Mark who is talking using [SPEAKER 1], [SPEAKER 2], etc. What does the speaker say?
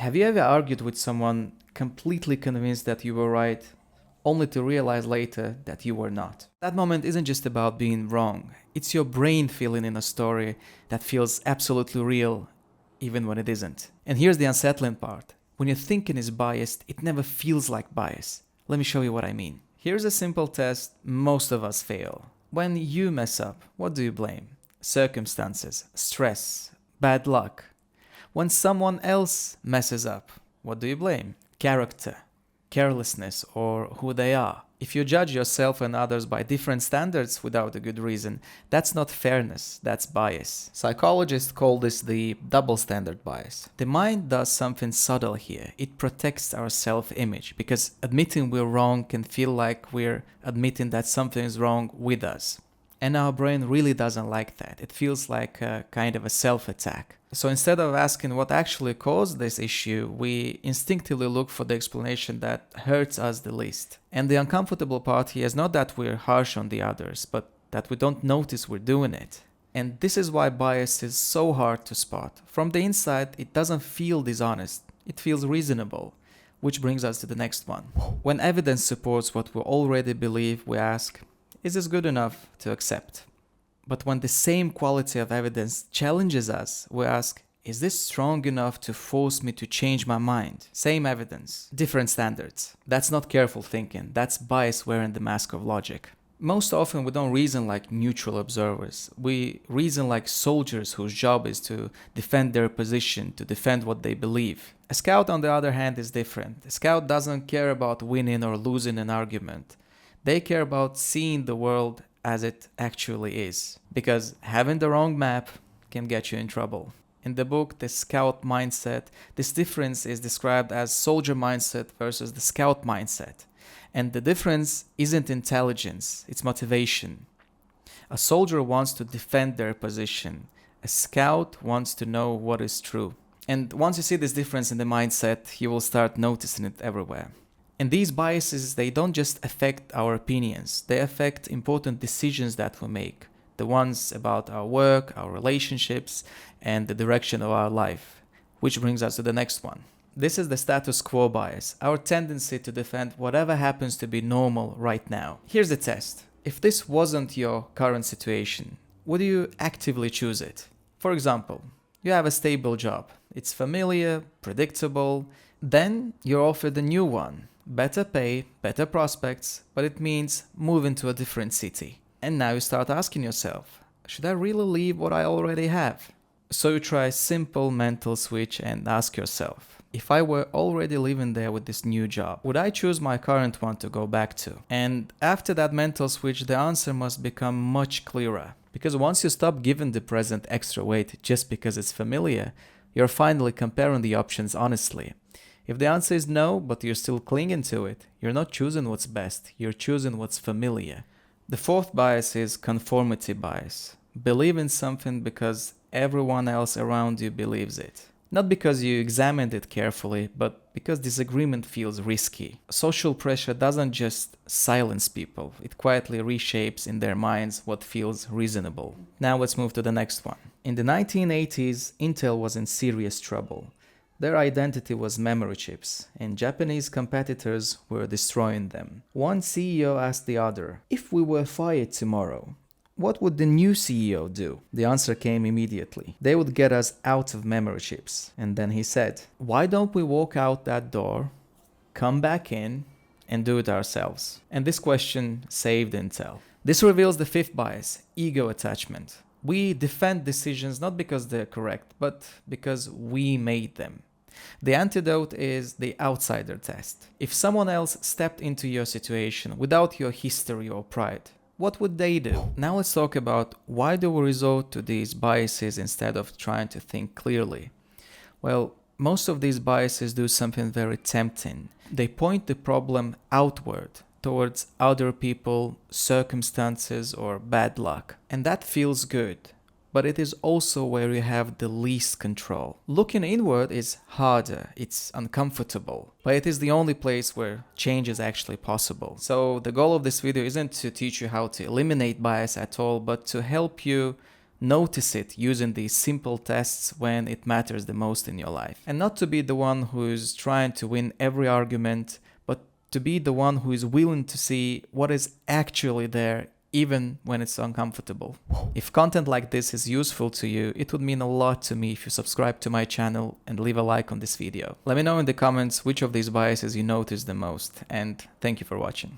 [SPEAKER 1] Have you ever argued with someone completely convinced that you were right, only to realize later that you were not? That moment isn't just about being wrong, it's your brain filling in a story that feels absolutely real, even when it isn't. And here's the unsettling part. When your thinking is biased, it never feels like bias. Let me show you what I mean. Here's a simple test most of us fail. When you mess up, what do you blame? Circumstances, stress, bad luck. When someone else messes up, what do you blame? Character, carelessness, or who they are. If you judge yourself and others by different standards without a good reason, that's not fairness, that's bias. Psychologists call this the double standard bias. The mind does something subtle here. It protects our self-image because admitting we're wrong can feel like we're admitting that something is wrong with us. And our brain really doesn't like that. It feels like a kind of a self-attack. So instead of asking what actually caused this issue, we instinctively look for the explanation that hurts us the least. And the uncomfortable part here is not that we're harsh on the others, but that we don't notice we're doing it. And this is why bias is so hard to spot. From the inside, it doesn't feel dishonest. It feels reasonable. Which brings us to the next one. When evidence supports what we already believe, we ask, is this good enough to accept? But when the same quality of evidence challenges us, we ask, is this strong enough to force me to change my mind? Same evidence, different standards. That's not careful thinking, that's bias wearing the mask of logic. Most often we don't reason like neutral observers. We reason like soldiers whose job is to defend their position, to defend what they believe. A scout, on the other hand, is different. A scout doesn't care about winning or losing an argument. They care about seeing the world as it actually is, because having the wrong map can get you in trouble. In the book, The Scout Mindset, this difference is described as soldier mindset versus the scout mindset. And the difference isn't intelligence, it's motivation. A soldier wants to defend their position. A scout wants to know what is true. And once you see this difference in the mindset, you will start noticing it everywhere. And these biases, they don't just affect our opinions, they affect important decisions that we make. The ones about our work, our relationships, and the direction of our life. Which brings us to the next one. This is the status quo bias, our tendency to defend whatever happens to be normal right now. Here's the test. If this wasn't your current situation, would you actively choose it? For example, you have a stable job. It's familiar, predictable. Then you're offered a new one. Better pay, better prospects, but it means moving to a different city. And now you start asking yourself, should I really leave what I already have? So you try a simple mental switch and ask yourself, if I were already living there with this new job, would I choose my current one to go back to? And after that mental switch, the answer must become much clearer. Because once you stop giving the present extra weight just because it's familiar, you're finally comparing the options honestly. If the answer is no, but you're still clinging to it, you're not choosing what's best, you're choosing what's familiar. The fourth bias is conformity bias. Believe in something because everyone else around you believes it. Not because you examined it carefully, but because disagreement feels risky. Social pressure doesn't just silence people, it quietly reshapes in their minds what feels reasonable. Now let's move to the next one. In the 1980s, Intel was in serious trouble. Their identity was memory chips, and Japanese competitors were destroying them. One CEO asked the other, if we were fired tomorrow, what would the new CEO do? The answer came immediately. They would get us out of memory chips. And then he said, why don't we walk out that door, come back in, and do it ourselves? And this question saved Intel. This reveals the fifth bias, ego attachment. We defend decisions not because they're correct, but because we made them. The antidote is the outsider test. If someone else stepped into your situation without your history or pride, what would they do? Now let's talk about why do we resort to these biases instead of trying to think clearly. Well, most of these biases do something very tempting. They point the problem outward, towards other people, circumstances, or bad luck. And that feels good, but it is also where you have the least control. Looking inward is harder, it's uncomfortable, but it is the only place where change is actually possible. So the goal of this video isn't to teach you how to eliminate bias at all, but to help you notice it using these simple tests when it matters the most in your life. And not to be the one who's trying to win every argument, but to be the one who is willing to see what is actually there, even when it's uncomfortable. If content like this is useful to you, it would mean a lot to me if you subscribe to my channel and leave a like on this video. Let me know in the comments which of these biases you notice the most, and thank you for watching.